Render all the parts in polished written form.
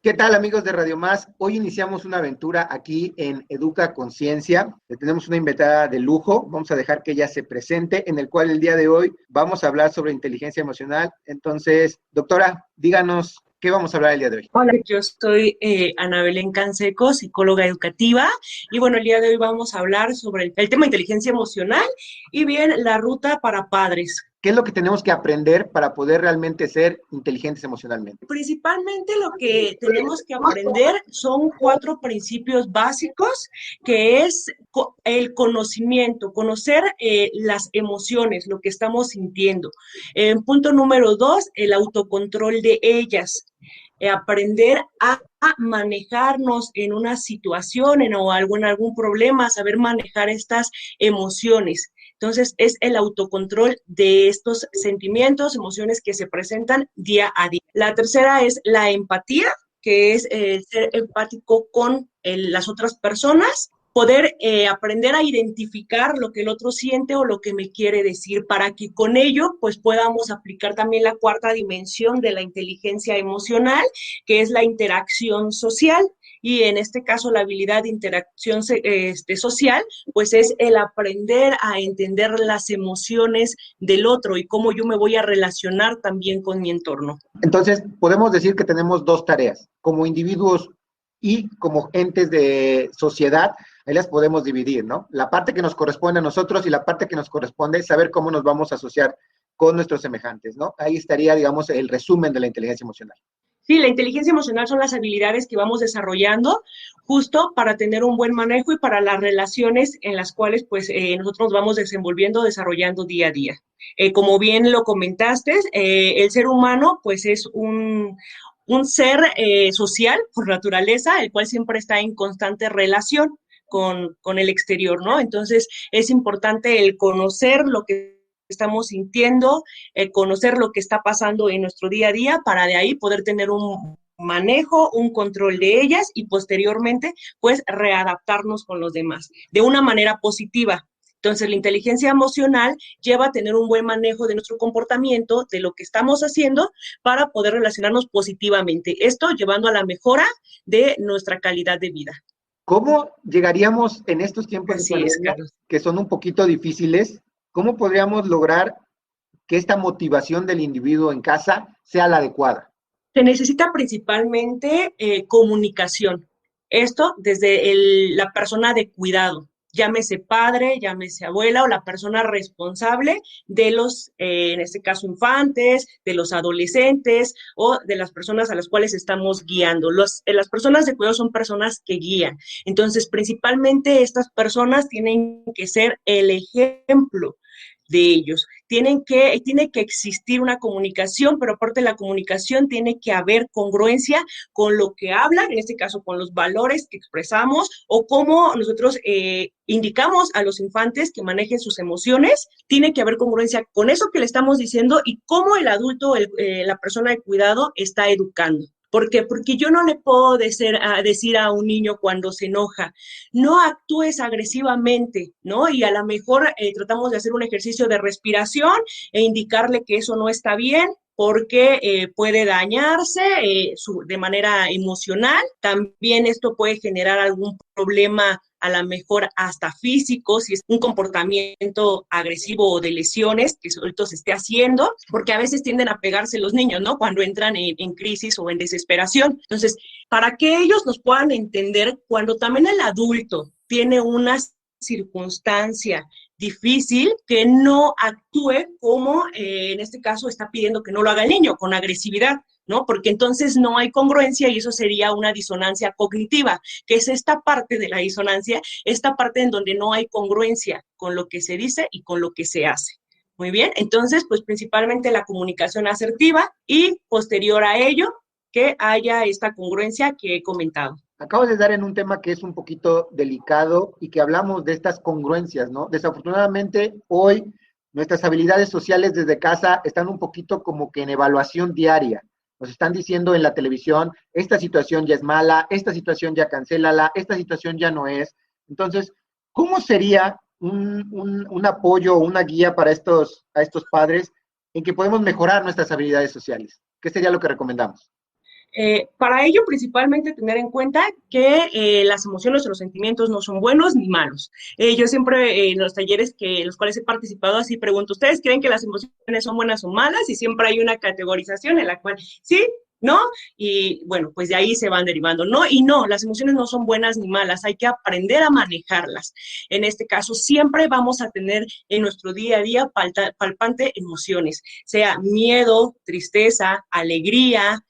¿Qué tal, amigos de Radio Más? Hoy iniciamos una aventura aquí en Educa Conciencia. Tenemos una invitada de lujo. Vamos a dejar que ella se presente, en el cual el día de hoy vamos a hablar sobre inteligencia emocional. Entonces, doctora, díganos qué vamos a hablar el día de hoy. Hola, yo soy Ana Belén Canseco, psicóloga educativa, y bueno, el día de hoy vamos a hablar sobre el tema de inteligencia emocional y bien la ruta para padres. ¿Qué es lo que tenemos que aprender para poder realmente ser inteligentes emocionalmente? Principalmente lo que tenemos que aprender son 4 principios básicos, que es el conocimiento, conocer las emociones, lo que estamos sintiendo. Punto número 2, el autocontrol de ellas. Aprender a manejarnos en una situación o en algún problema, saber manejar estas emociones. Entonces, es el autocontrol de estos sentimientos, emociones que se presentan día a día. La tercera es la empatía, que es ser empático con las otras personas, poder aprender a identificar lo que el otro siente o lo que me quiere decir, para que con ello pues podamos aplicar también la cuarta dimensión de la inteligencia emocional, que es la interacción social. Y en este caso la habilidad de interacción social, pues es el aprender a entender las emociones del otro y cómo yo me voy a relacionar también con mi entorno. Entonces, podemos decir que tenemos dos tareas, como individuos y como entes de sociedad. Ahí las podemos dividir, ¿no? La parte que nos corresponde a nosotros y la parte que nos corresponde saber cómo nos vamos a asociar con nuestros semejantes, ¿no? Ahí estaría, digamos, el resumen de la inteligencia emocional. Sí, la inteligencia emocional son las habilidades que vamos desarrollando justo para tener un buen manejo y para las relaciones en las cuales pues nosotros vamos desenvolviendo, desarrollando día a día. Como bien lo comentaste, el ser humano pues es un ser social por naturaleza, el cual siempre está en constante relación con el exterior, ¿no? Entonces es importante el conocer lo que estamos sintiendo, conocer lo que está pasando en nuestro día a día para de ahí poder tener un manejo, un control de ellas y posteriormente pues readaptarnos con los demás de una manera positiva. Entonces, la inteligencia emocional lleva a tener un buen manejo de nuestro comportamiento, de lo que estamos haciendo para poder relacionarnos positivamente. Esto llevando a la mejora de nuestra calidad de vida. ¿Cómo llegaríamos en estos tiempos de Así es, pandemia, Carlos. que son un poquito difíciles, cómo podríamos lograr que esta motivación del individuo en casa sea la adecuada? Se necesita principalmente comunicación. Esto desde la persona de cuidado, llámese padre, llámese abuela o la persona responsable de los, en este caso, infantes, de los adolescentes o de las personas a las cuales estamos guiando. Las personas de cuidado son personas que guían. Entonces, principalmente estas personas tienen que ser el ejemplo de ellos. Tiene que existir una comunicación, pero aparte de la comunicación tiene que haber congruencia con lo que hablan, en este caso con los valores que expresamos o cómo nosotros indicamos a los infantes que manejen sus emociones. Tiene que haber congruencia con eso que le estamos diciendo y cómo el adulto, la persona de cuidado está educando. ¿Por qué? Porque yo no le puedo decir a un niño cuando se enoja, no actúes agresivamente, ¿no? Y a lo mejor tratamos de hacer un ejercicio de respiración e indicarle que eso no está bien porque puede dañarse de manera emocional. También esto puede generar algún problema a lo mejor hasta físico, si es un comportamiento agresivo o de lesiones que solito se esté haciendo, porque a veces tienden a pegarse los niños, ¿no? Cuando entran en crisis o en desesperación. Entonces, para que ellos nos puedan entender cuando también el adulto tiene una circunstancia difícil, que no actúe como en este caso está pidiendo que no lo haga el niño, con agresividad, ¿no? Porque entonces no hay congruencia y eso sería una disonancia cognitiva, que es esta parte de la disonancia, esta parte en donde no hay congruencia con lo que se dice y con lo que se hace. Muy bien, entonces, pues principalmente la comunicación asertiva y posterior a ello, que haya esta congruencia que he comentado. Acabo de dar en un tema que es un poquito delicado y que hablamos de estas congruencias, ¿no? Desafortunadamente, hoy nuestras habilidades sociales desde casa están un poquito como que en evaluación diaria. Nos están diciendo en la televisión, esta situación ya es mala, esta situación ya cancélala, esta situación ya no es. Entonces, ¿cómo sería un apoyo o una guía para a estos padres en que podemos mejorar nuestras habilidades sociales? ¿Qué sería lo que recomendamos? Para ello, principalmente tener en cuenta que las emociones o los sentimientos no son buenos ni malos. Yo siempre en los talleres que los cuales he participado así pregunto, ¿ustedes creen que las emociones son buenas o malas? Y siempre hay una categorización en la cual sí, ¿no? Y bueno, pues de ahí se van derivando, ¿no? Y no, las emociones no son buenas ni malas, hay que aprender a manejarlas. En este caso, siempre vamos a tener en nuestro día a día palpante emociones, sea miedo, tristeza, alegría,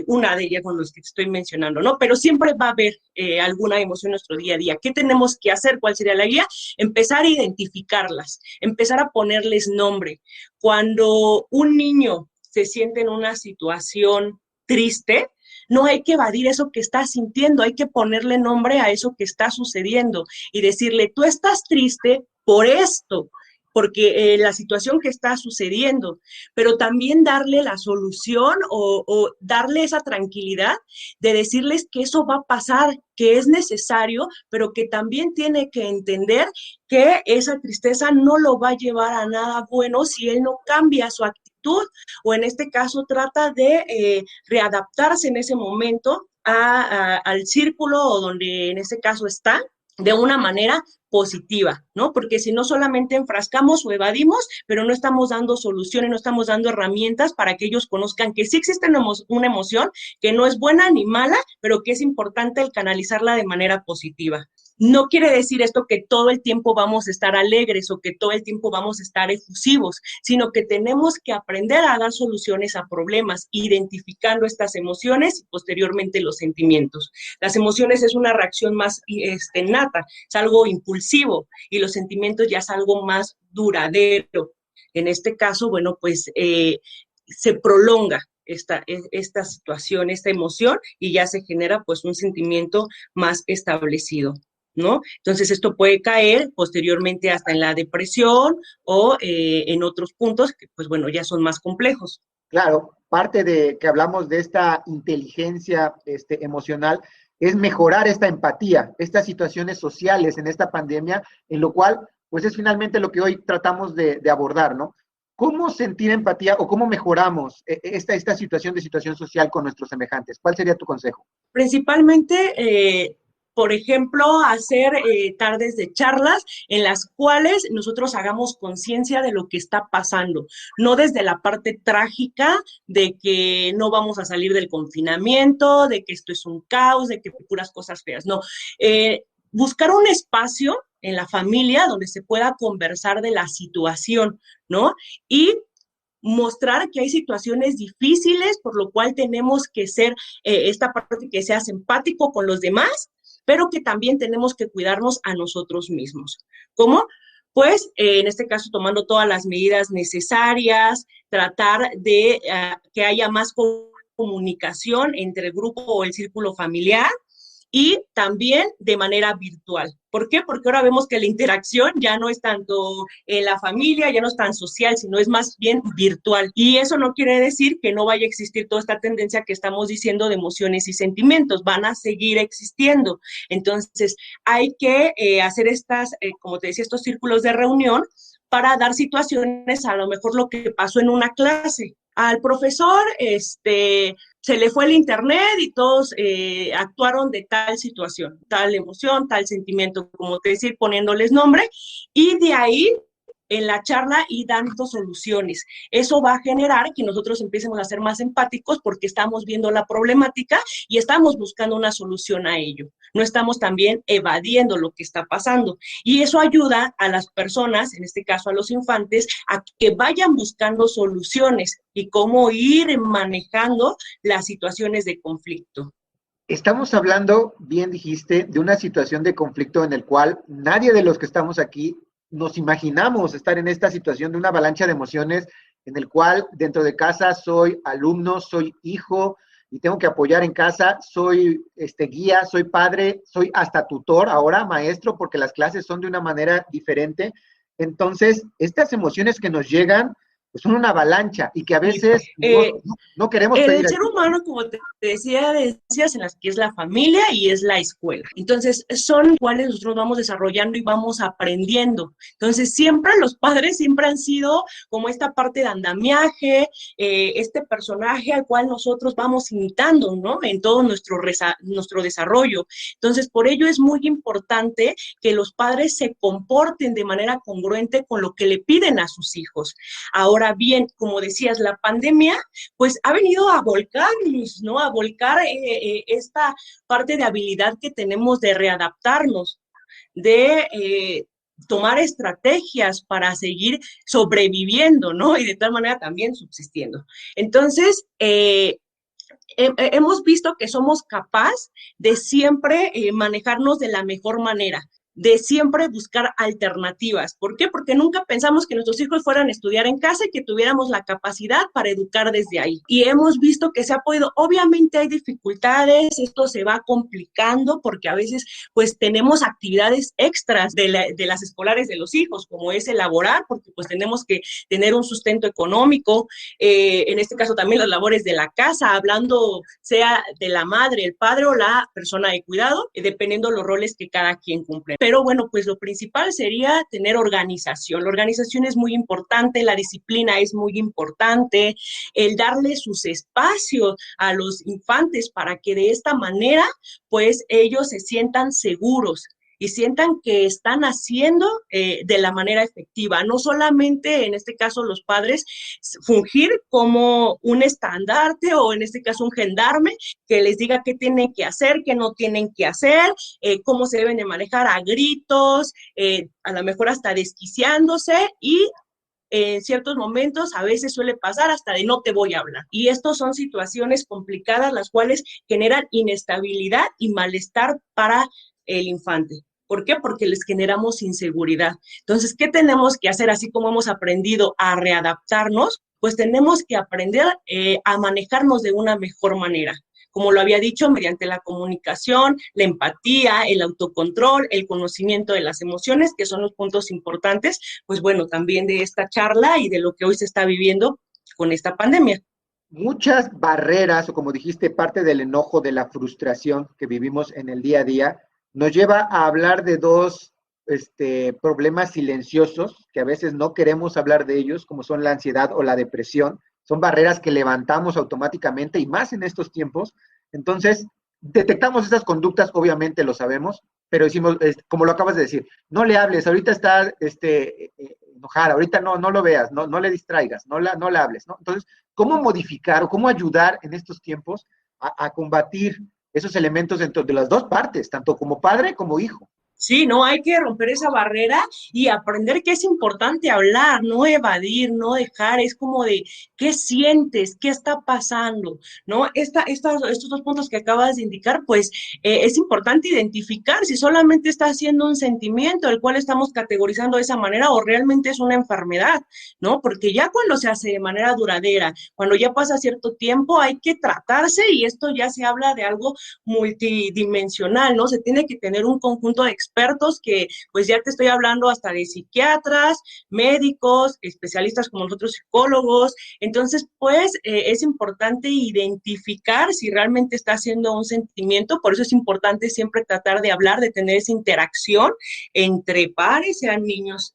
una de ellas con los que estoy mencionando, ¿no? Pero siempre va a haber alguna emoción en nuestro día a día. ¿Qué tenemos que hacer? ¿Cuál sería la guía? Empezar a identificarlas, empezar a ponerles nombre. Cuando un niño se siente en una situación triste, no hay que evadir eso que está sintiendo, hay que ponerle nombre a eso que está sucediendo y decirle, tú estás triste por esto, porque la situación que está sucediendo, pero también darle la solución o darle esa tranquilidad de decirles que eso va a pasar, que es necesario, pero que también tiene que entender que esa tristeza no lo va a llevar a nada bueno si él no cambia su actitud o en este caso trata de readaptarse en ese momento al círculo o donde en este caso está de una manera positiva, ¿no? Porque si no solamente enfrascamos o evadimos, pero no estamos dando soluciones, no estamos dando herramientas para que ellos conozcan que sí existe una emoción, que no es buena ni mala, pero que es importante el canalizarla de manera positiva. No quiere decir esto que todo el tiempo vamos a estar alegres o que todo el tiempo vamos a estar efusivos, sino que tenemos que aprender a dar soluciones a problemas, identificando estas emociones y posteriormente los sentimientos. Las emociones es una reacción más nata, es algo impulsivo y los sentimientos ya es algo más duradero. En este caso, bueno, pues se prolonga esta situación, esta emoción y ya se genera pues un sentimiento más establecido, ¿no? Entonces esto puede caer posteriormente hasta en la depresión o en otros puntos que pues bueno, ya son más complejos. Claro, parte de que hablamos de esta inteligencia emocional es mejorar esta empatía, estas situaciones sociales en esta pandemia, en lo cual, pues es finalmente lo que hoy tratamos de abordar, ¿no? ¿Cómo sentir empatía o cómo mejoramos esta situación social con nuestros semejantes? ¿Cuál sería tu consejo? Principalmente, por ejemplo, hacer tardes de charlas en las cuales nosotros hagamos conciencia de lo que está pasando, no desde la parte trágica de que no vamos a salir del confinamiento, de que esto es un caos, de que puras cosas feas, no. Buscar un espacio en la familia donde se pueda conversar de la situación, ¿no? Y mostrar que hay situaciones difíciles, por lo cual tenemos que ser esta parte que seas empático con los demás, pero que también tenemos que cuidarnos a nosotros mismos. ¿Cómo? Pues en este caso tomando todas las medidas necesarias, tratar de que haya más comunicación entre el grupo o el círculo familiar, y también de manera virtual. ¿Por qué? Porque ahora vemos que la interacción ya no es tanto en la familia, ya no es tan social, sino es más bien virtual. Y eso no quiere decir que no vaya a existir toda esta tendencia que estamos diciendo de emociones y sentimientos, van a seguir existiendo. Entonces, hay que hacer estas, como te decía, estos círculos de reunión para dar situaciones, a lo mejor lo que pasó en una clase. Al profesor, se le fue el internet y todos actuaron de tal situación, tal emoción, tal sentimiento, como te decía, poniéndoles nombre, y de ahí en la charla y dando soluciones. Eso va a generar que nosotros empecemos a ser más empáticos porque estamos viendo la problemática y estamos buscando una solución a ello. No estamos también evadiendo lo que está pasando. Y eso ayuda a las personas, en este caso a los infantes, a que vayan buscando soluciones y cómo ir manejando las situaciones de conflicto. Estamos hablando, bien dijiste, de una situación de conflicto en el cual nadie de los que estamos aquí nos imaginamos estar en esta situación de una avalancha de emociones en el cual dentro de casa soy alumno, soy hijo y tengo que apoyar en casa, soy guía, soy padre, soy hasta tutor ahora, maestro, porque las clases son de una manera diferente. Entonces, estas emociones que nos llegan, son una avalancha y que a Sí. veces no queremos El pedir ser ayuda. humano, como te decías, en las que es la familia y es la escuela. Entonces, son cuales nosotros vamos desarrollando y vamos aprendiendo. Entonces, siempre los padres siempre han sido como esta parte de andamiaje, este personaje al cual nosotros vamos imitando, ¿no? En todo nuestro desarrollo. Entonces, por ello es muy importante que los padres se comporten de manera congruente con lo que le piden a sus hijos. Ahora bien, como decías, la pandemia pues ha venido a volcarnos, ¿no? A volcar esta parte de habilidad que tenemos de readaptarnos, de tomar estrategias para seguir sobreviviendo, ¿no? Y de tal manera también subsistiendo. Entonces, hemos visto que somos capaces de siempre manejarnos de la mejor manera, de siempre buscar alternativas. ¿Por qué? Porque nunca pensamos que nuestros hijos fueran a estudiar en casa y que tuviéramos la capacidad para educar desde ahí. Y hemos visto que se ha podido, obviamente hay dificultades, esto se va complicando porque a veces pues tenemos actividades extras de las escolares de los hijos, como es elaborar, porque pues tenemos que tener un sustento económico, en este caso también las labores de la casa, hablando sea de la madre, el padre o la persona de cuidado, dependiendo los roles que cada quien cumple. Pero bueno, pues lo principal sería tener organización. La organización es muy importante, la disciplina es muy importante, el darle sus espacios a los infantes para que de esta manera, pues ellos se sientan seguros y sientan que están haciendo de la manera efectiva, no solamente en este caso los padres fungir como un estandarte o en este caso un gendarme que les diga qué tienen que hacer, qué no tienen que hacer, cómo se deben de manejar a gritos, a lo mejor hasta desquiciándose y en ciertos momentos a veces suele pasar hasta de no te voy a hablar. Y estas son situaciones complicadas las cuales generan inestabilidad y malestar para el infante. ¿Por qué? Porque les generamos inseguridad. Entonces, ¿qué tenemos que hacer? Así como hemos aprendido a readaptarnos, pues tenemos que aprender a manejarnos de una mejor manera. Como lo había dicho, mediante la comunicación, la empatía, el autocontrol, el conocimiento de las emociones, que son los puntos importantes, pues bueno, también de esta charla y de lo que hoy se está viviendo con esta pandemia. Muchas barreras, o como dijiste, parte del enojo, de la frustración que vivimos en el día a día, nos lleva a hablar de dos problemas silenciosos que a veces no queremos hablar de ellos, como son la ansiedad o la depresión. Son barreras que levantamos automáticamente y más en estos tiempos. Entonces, detectamos esas conductas, obviamente lo sabemos, pero decimos, como lo acabas de decir, no le hables, ahorita está enojada, ahorita no lo veas, no le distraigas, no la hables, ¿no? Entonces, ¿cómo modificar o cómo ayudar en estos tiempos a combatir esos elementos dentro de las dos partes, tanto como padre como hijo? Sí, no, hay que romper esa barrera y aprender que es importante hablar, no evadir, no dejar, es como de qué sientes, qué está pasando, ¿no? Estos dos puntos que acabas de indicar, pues es importante identificar si solamente está siendo un sentimiento el cual estamos categorizando de esa manera o realmente es una enfermedad, ¿no? Porque ya cuando se hace de manera duradera, cuando ya pasa cierto tiempo, hay que tratarse y esto ya se habla de algo multidimensional, ¿no? Se tiene que tener un conjunto de expertos que, pues ya te estoy hablando hasta de psiquiatras, médicos, especialistas como nosotros psicólogos. Entonces, pues es importante identificar si realmente está haciendo un sentimiento, por eso es importante siempre tratar de hablar, de tener esa interacción entre pares, sean niños,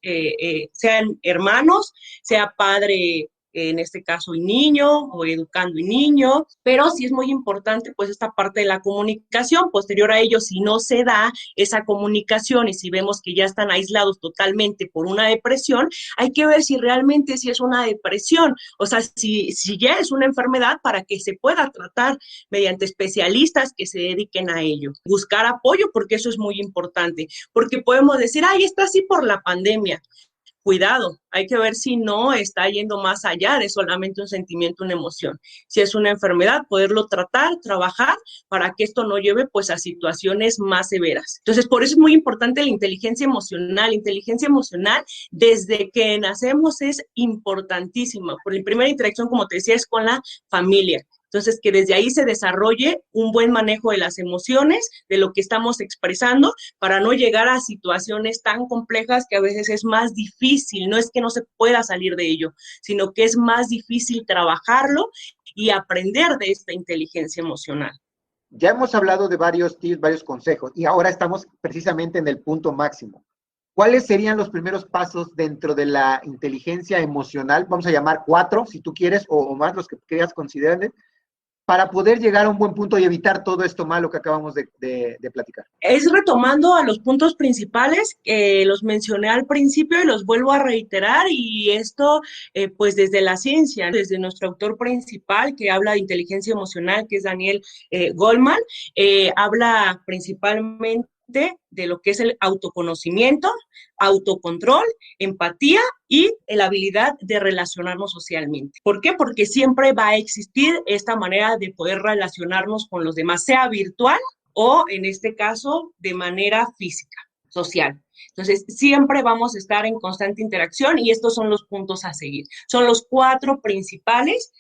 sean hermanos, sea padre en este caso y niño o educando y niño, pero sí es muy importante pues esta parte de la comunicación. Posterior a ello, si no se da esa comunicación y si vemos que ya están aislados totalmente por una depresión, hay que ver si realmente si es una depresión, o sea, si ya es una enfermedad para que se pueda tratar mediante especialistas que se dediquen a ello. Buscar apoyo porque eso es muy importante, porque podemos decir, ay, está así por la pandemia. Cuidado, hay que ver si no está yendo más allá de solamente un sentimiento, una emoción. Si es una enfermedad, poderlo tratar, trabajar para que esto no lleve pues a situaciones más severas. Entonces, por eso es muy importante la inteligencia emocional. La inteligencia emocional desde que nacemos es importantísima. Por la primera interacción, como te decía, es con la familia. Entonces, que desde ahí se desarrolle un buen manejo de las emociones, de lo que estamos expresando, para no llegar a situaciones tan complejas que a veces es más difícil, no es que no se pueda salir de ello, sino que es más difícil trabajarlo y aprender de esta inteligencia emocional. Ya hemos hablado de varios tips, varios consejos, y ahora estamos precisamente en el punto máximo. ¿Cuáles serían los primeros pasos dentro de la inteligencia emocional? Vamos a llamar 4, si tú quieres, o más, los que quieras considerar, para poder llegar a un buen punto y evitar todo esto malo que acabamos de platicar. Es retomando a los puntos principales, los mencioné al principio y los vuelvo a reiterar, y esto pues desde la ciencia, desde nuestro autor principal que habla de inteligencia emocional, que es Daniel Goleman, habla principalmente de lo que es el autoconocimiento, autocontrol, empatía y la habilidad de relacionarnos socialmente. ¿Por qué? Porque siempre va a existir esta manera de poder relacionarnos con los demás, sea virtual o en este caso de manera física, social. Entonces, siempre vamos a estar en constante interacción y estos son los puntos a seguir. Son los 4 principales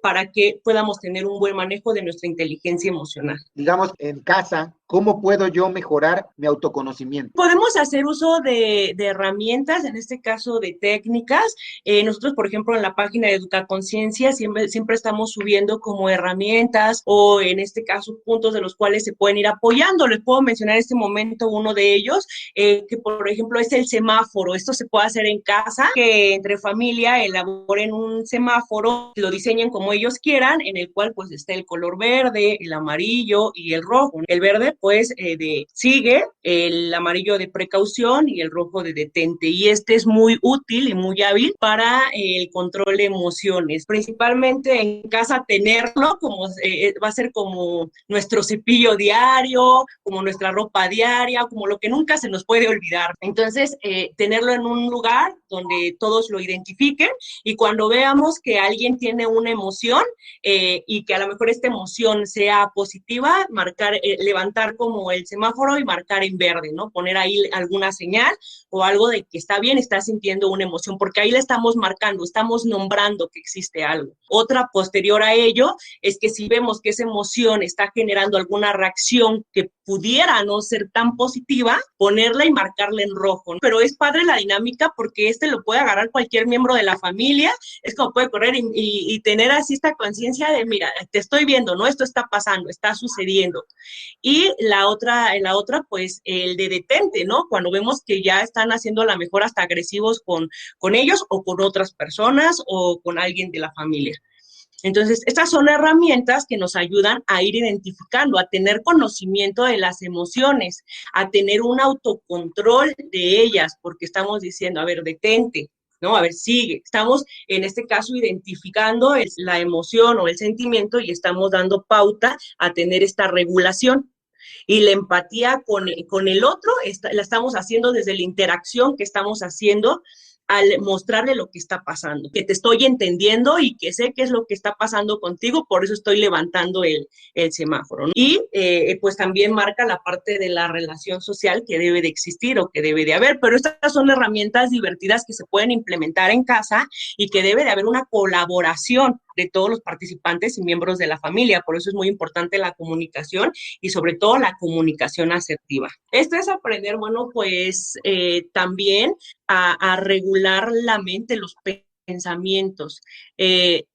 para que podamos tener un buen manejo de nuestra inteligencia emocional. Digamos, en casa, ¿cómo puedo yo mejorar mi autoconocimiento? Podemos hacer uso de herramientas, en este caso de técnicas. Nosotros, por ejemplo, en la página de Educaconciencia siempre estamos subiendo como herramientas o en este caso puntos de los cuales se pueden ir apoyando. Les puedo mencionar en este momento uno de ellos, que por ejemplo es el semáforo. Esto se puede hacer en casa, que entre familia elaboren un semáforo, lo diseñen como ellos quieran, en el cual pues está el color verde, el amarillo y el rojo. El verde pues de sigue, el amarillo de precaución y el rojo de detente. Y este es muy útil y muy hábil para el control de emociones. Principalmente en casa tenerlo como va a ser como nuestro cepillo diario, como nuestra ropa diaria, como lo que nunca se nos puede olvidar. Entonces, tenerlo en un lugar donde todos lo identifiquen y cuando veamos que alguien tiene una emoción y que a lo mejor esta emoción sea positiva, marcar, levantar como el semáforo y marcar en verde, ¿no? Poner ahí alguna señal o algo de que está bien, está sintiendo una emoción, porque ahí le estamos marcando, estamos nombrando que existe algo. Otra posterior a ello es que si vemos que esa emoción está generando alguna reacción que pudiera no ser tan positiva, ponerla y marcarla en rojo, ¿no? Pero es padre la dinámica porque lo puede agarrar cualquier miembro de la familia, es como puede correr y tener así esta conciencia de, mira, te estoy viendo, ¿no? Esto está pasando, está sucediendo. Y la otra, pues, el de detente, ¿no? Cuando vemos que ya están haciendo a lo mejor hasta agresivos con ellos o con otras personas o con alguien de la familia. Entonces, estas son herramientas que nos ayudan a ir identificando, a tener conocimiento de las emociones, a tener un autocontrol de ellas, porque estamos diciendo, a ver, detente, ¿no? A ver, sigue. Estamos, en este caso, identificando la emoción o el sentimiento y estamos dando pauta a tener esta regulación. Y la empatía con el otro la estamos haciendo desde la interacción que estamos haciendo al mostrarle lo que está pasando, que te estoy entendiendo y que sé qué es lo que está pasando contigo, por eso estoy levantando el semáforo, ¿no? Y pues también marca la parte de la relación social que debe de existir o que debe de haber, pero estas son herramientas divertidas que se pueden implementar en casa y que debe de haber una colaboración de todos los participantes y miembros de la familia, por eso es muy importante la comunicación y sobre todo la comunicación asertiva. Esto es aprender, bueno, pues también a regular la mente, los pensamientos.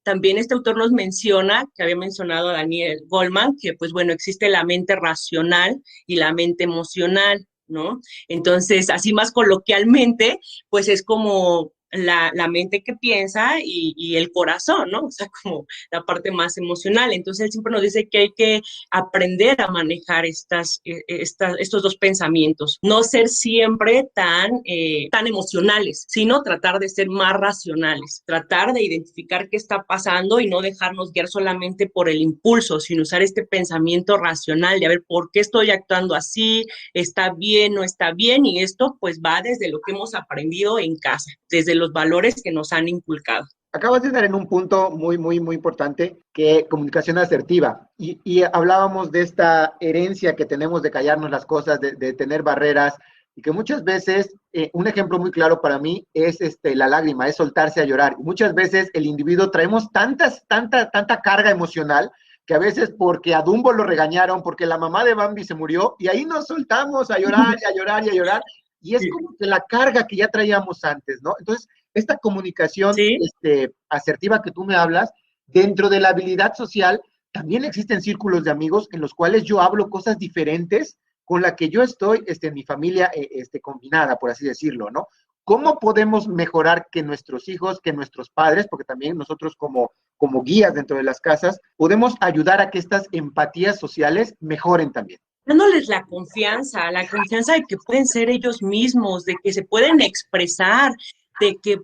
También este autor nos menciona, que había mencionado a Daniel Goleman, que pues bueno, existe la mente racional y la mente emocional, ¿no? Entonces, así más coloquialmente, pues es como la mente que piensa y el corazón, ¿no? O sea, como la parte más emocional. Entonces, él siempre nos dice que hay que aprender a manejar estos 2 pensamientos. No ser siempre tan emocionales, sino tratar de ser más racionales. Tratar de identificar qué está pasando y no dejarnos guiar solamente por el impulso, sino usar este pensamiento racional de a ver por qué estoy actuando así, está bien, no está bien, y esto pues va desde lo que hemos aprendido en casa, desde los valores que nos han inculcado. Acabas de dar en un punto muy, muy, muy importante, que comunicación asertiva. Y hablábamos de esta herencia que tenemos de callarnos las cosas, de tener barreras, y que muchas veces, un ejemplo muy claro para mí es la lágrima, es soltarse a llorar. Y muchas veces el individuo traemos tanta carga emocional que a veces porque a Dumbo lo regañaron, porque la mamá de Bambi se murió, y ahí nos soltamos a llorar y a llorar y a llorar, y es como que la carga que ya traíamos antes, ¿no? Entonces, esta comunicación Sí. asertiva que tú me hablas, dentro de la habilidad social, también existen círculos de amigos en los cuales yo hablo cosas diferentes con la que yo estoy en mi familia combinada, por así decirlo, ¿no? ¿Cómo podemos mejorar que nuestros hijos, que nuestros padres, porque también nosotros como guías dentro de las casas, podemos ayudar a que estas empatías sociales mejoren también? Dándoles la confianza de que pueden ser ellos mismos, de que se pueden expresar, de que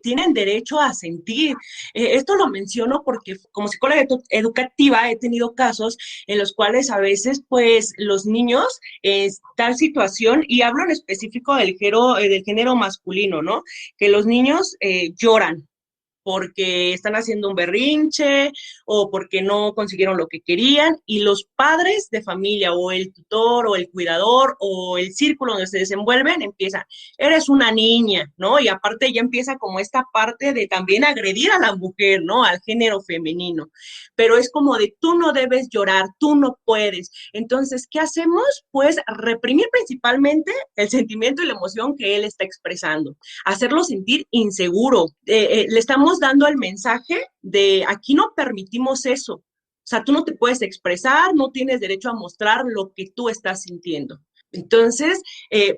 tienen derecho a sentir. Esto lo menciono porque como psicóloga educativa he tenido casos en los cuales a veces pues los niños tal situación, y hablo en específico del género masculino, ¿no? Que los niños lloran porque están haciendo un berrinche o porque no consiguieron lo que querían, y los padres de familia o el tutor o el cuidador o el círculo donde se desenvuelven empiezan, eres una niña, ¿no? Y aparte ya empieza como esta parte de también agredir a la mujer, ¿no? Al género femenino, pero es como de tú no debes llorar, tú no puedes. Entonces, ¿qué hacemos? Pues reprimir principalmente el sentimiento y la emoción que él está expresando, hacerlo sentir inseguro. Le estamos dando el mensaje de aquí no permitimos eso. O sea, tú no te puedes expresar, no tienes derecho a mostrar lo que tú estás sintiendo. Entonces,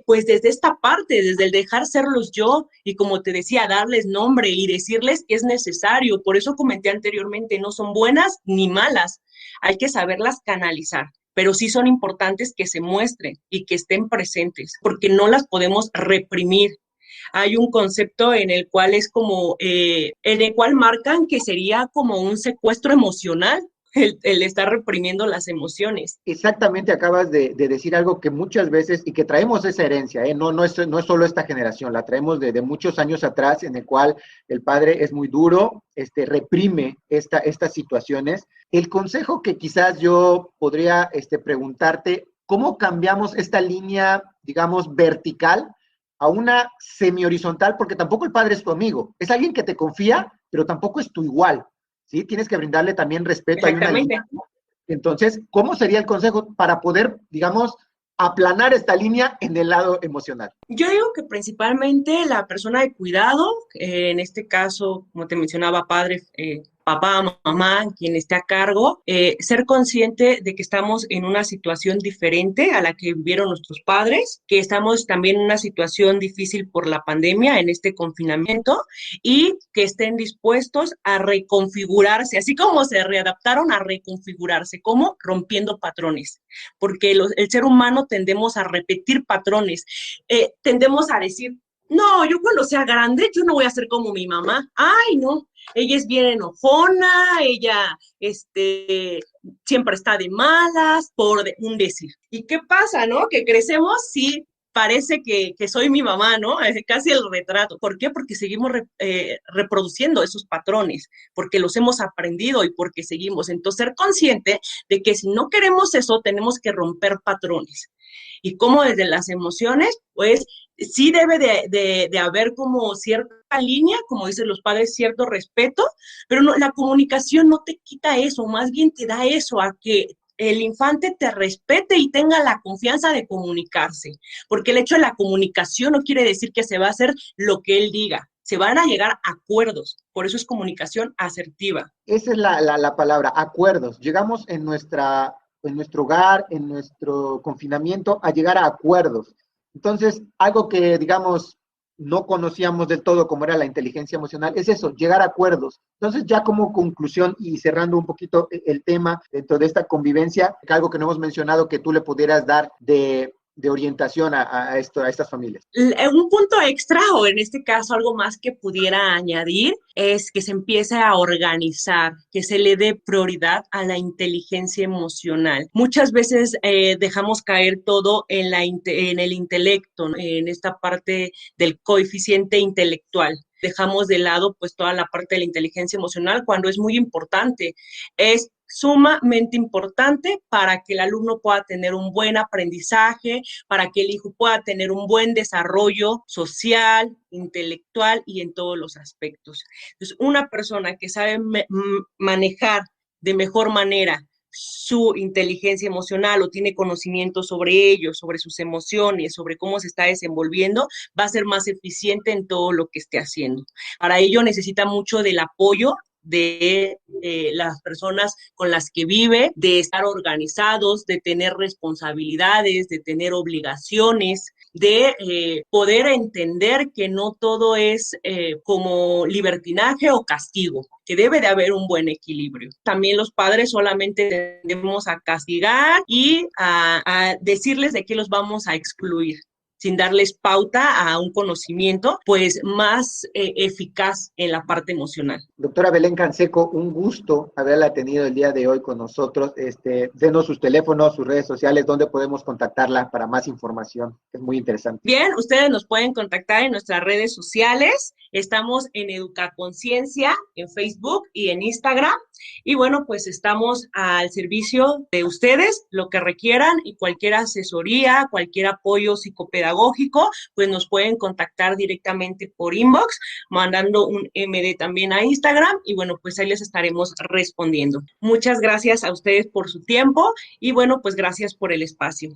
pues desde esta parte, desde el dejar serlos yo y como te decía, darles nombre y decirles que es necesario. Por eso comenté anteriormente, no son buenas ni malas, hay que saberlas canalizar, pero sí son importantes que se muestren y que estén presentes, porque no las podemos reprimir. Hay un concepto en el cual es como, en el cual marcan que sería como un secuestro emocional, el estar reprimiendo las emociones. Exactamente, acabas de decir algo que muchas veces, y que traemos esa herencia, no es solo esta generación, la traemos de muchos años atrás, en el cual el padre es muy duro, reprime estas situaciones. El consejo que quizás yo podría preguntarte, ¿cómo cambiamos esta línea, digamos, vertical a una semi-horizontal? Porque tampoco el padre es tu amigo, es alguien que te confía, pero tampoco es tu igual, ¿sí? Tienes que brindarle también respeto, hay una Exactamente. línea. Entonces, ¿cómo sería el consejo para poder, digamos, aplanar esta línea en el lado emocional? Yo digo que principalmente la persona de cuidado, en este caso, como te mencionaba, padre, papá, mamá, quien esté a cargo, ser consciente de que estamos en una situación diferente a la que vivieron nuestros padres, que estamos también en una situación difícil por la pandemia, en este confinamiento, y que estén dispuestos a reconfigurarse, así como se readaptaron a reconfigurarse, como rompiendo patrones, porque el ser humano tendemos a repetir patrones, tendemos a decir, no, yo cuando sea grande, yo no voy a ser como mi mamá. Ay, no, ella es bien enojona, ella siempre está de malas, por un decir. ¿Y qué pasa, no? Que crecemos, sí, parece que soy mi mamá, ¿no? Es casi el retrato. ¿Por qué? Porque seguimos reproduciendo esos patrones, porque los hemos aprendido y porque seguimos. Entonces, ser consciente de que si no queremos eso, tenemos que romper patrones. Y como desde las emociones, pues sí debe de haber como cierta línea, como dicen los padres, cierto respeto, pero no, la comunicación no te quita eso, más bien te da eso, a que el infante te respete y tenga la confianza de comunicarse, porque el hecho de la comunicación no quiere decir que se va a hacer lo que él diga, se van a llegar a acuerdos, por eso es comunicación asertiva. Esa es la palabra, acuerdos. Llegamos en nuestro hogar, en nuestro confinamiento, a llegar a acuerdos. Entonces, algo que, digamos, no conocíamos del todo como era la inteligencia emocional, es eso, llegar a acuerdos. Entonces, ya como conclusión y cerrando un poquito el tema dentro de esta convivencia, algo que no hemos mencionado que tú le pudieras dar de orientación a estas familias. Un punto extra, o en este caso algo más que pudiera añadir, es que se empiece a organizar, que se le dé prioridad a la inteligencia emocional. Muchas veces dejamos caer todo en el intelecto, ¿no? En esta parte del coeficiente intelectual. Dejamos de lado pues toda la parte de la inteligencia emocional cuando es muy importante. Es sumamente importante para que el alumno pueda tener un buen aprendizaje, para que el hijo pueda tener un buen desarrollo social, intelectual y en todos los aspectos. Entonces, una persona que sabe manejar de mejor manera su inteligencia emocional o tiene conocimiento sobre ello, sobre sus emociones, sobre cómo se está desenvolviendo, va a ser más eficiente en todo lo que esté haciendo. Para ello necesita mucho del apoyo de las personas con las que vive, de estar organizados, de tener responsabilidades, de tener obligaciones, de poder entender que no todo es como libertinaje o castigo, que debe de haber un buen equilibrio. También los padres solamente tendemos a castigar y a decirles de qué los vamos a excluir, sin darles pauta a un conocimiento, pues más eficaz en la parte emocional. Doctora Belén Canseco, un gusto haberla tenido el día de hoy con nosotros. Denos sus teléfonos, sus redes sociales, donde podemos contactarla para más información. Es muy interesante. Bien, ustedes nos pueden contactar en nuestras redes sociales. Estamos en Educaconciencia, en Facebook y en Instagram. Y bueno, pues estamos al servicio de ustedes, lo que requieran y cualquier asesoría, cualquier apoyo psicopedagógico, pues nos pueden contactar directamente por inbox, mandando un MD también a Instagram y bueno, pues ahí les estaremos respondiendo. Muchas gracias a ustedes por su tiempo y bueno, pues gracias por el espacio.